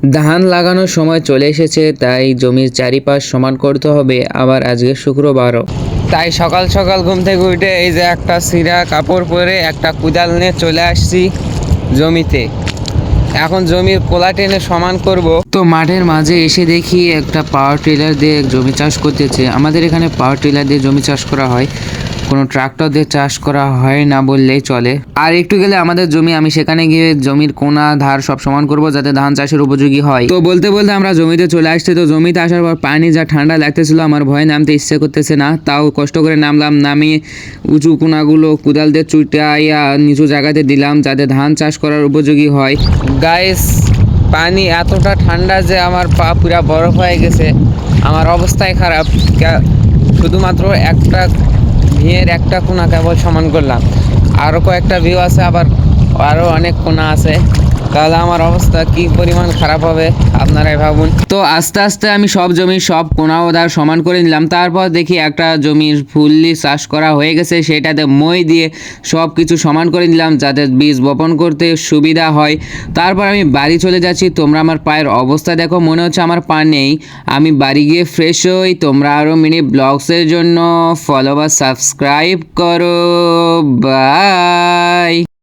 ধান লাগানোর সময় চলে এসেছে, তাই জমির চারিপাশ সমান করতে হবে। আবার আজকে শুক্রবারও, তাই সকাল সকাল ঘুম থেকে উঠে এই যে একটা ছিঁড়া কাপড় পরে একটা কোদাল নিয়ে চলে আসছি জমিতে। এখন জমির কোলা টেনে সমান করব। তো মাঠের মাঝে এসে দেখি একটা পাওয়ার টিলার দিয়ে জমি চাষ করতেছে। আমাদের এখানে পাওয়ার টিলার দিয়ে জমি চাষ করা হয়, কোনো ট্রাক্টর দিয়ে চাষ করা হয় না বললেই চলে। আর একটু গেলে আমাদের জমি, আমি সেখানে গিয়ে জমির কোনা ধার সব সমান করব যাতে ধান চাষের উপযোগী হয়। তো বলতে বলতে আমরা জমিতে চলে আসছি। তো জমিতে আসার পর পানি যা ঠান্ডা লাগতেছিল, আমার ভয়ে নামতে ইচ্ছে করতেছে না, তাও কষ্ট করে নামলাম। নামিয়ে উঁচু কোনাগুলো কোদাল দিয়ে চুটাইয়া নিচু জায়গাতে দিলাম যাতে ধান চাষ করার উপযোগী হয়। গাইস, পানি এতটা ঠান্ডা যে আমার পা পুরা বরফ হয়ে গেছে, আমার অবস্থাই খারাপ। শুধুমাত্র একটা ভিয়ের একটা কোনা কেবল সমান করলাম, আরও কয়েকটা ভিউ আছে, আরও অনেক কোনা আছে, তাহলে আমার অবস্থা কি পরিমাণ খারাপ হবে আপনারাই ভাবুন। তো আস্তে আস্তে আমি সব জমির সব কোনা ও ধার সমান করে নিলাম। তারপর দেখি একটা জমির ফুললি চাষ করা হয়ে গেছে, সেটাতে মই দিয়ে সব কিছু সমান করে নিলাম যাতে বীজ বপন করতে সুবিধা হয়। তারপর আমি বাড়ি চলে যাচ্ছি। তোমরা আমার পায়ের অবস্থা দেখো, মনে হচ্ছে আমার পা নেই। আমি বাড়ি গিয়ে ফ্রেশ হই। তোমরা আরও মিনি ব্লগসের জন্য ফলো বা সাবস্ক্রাইব করো। বাই।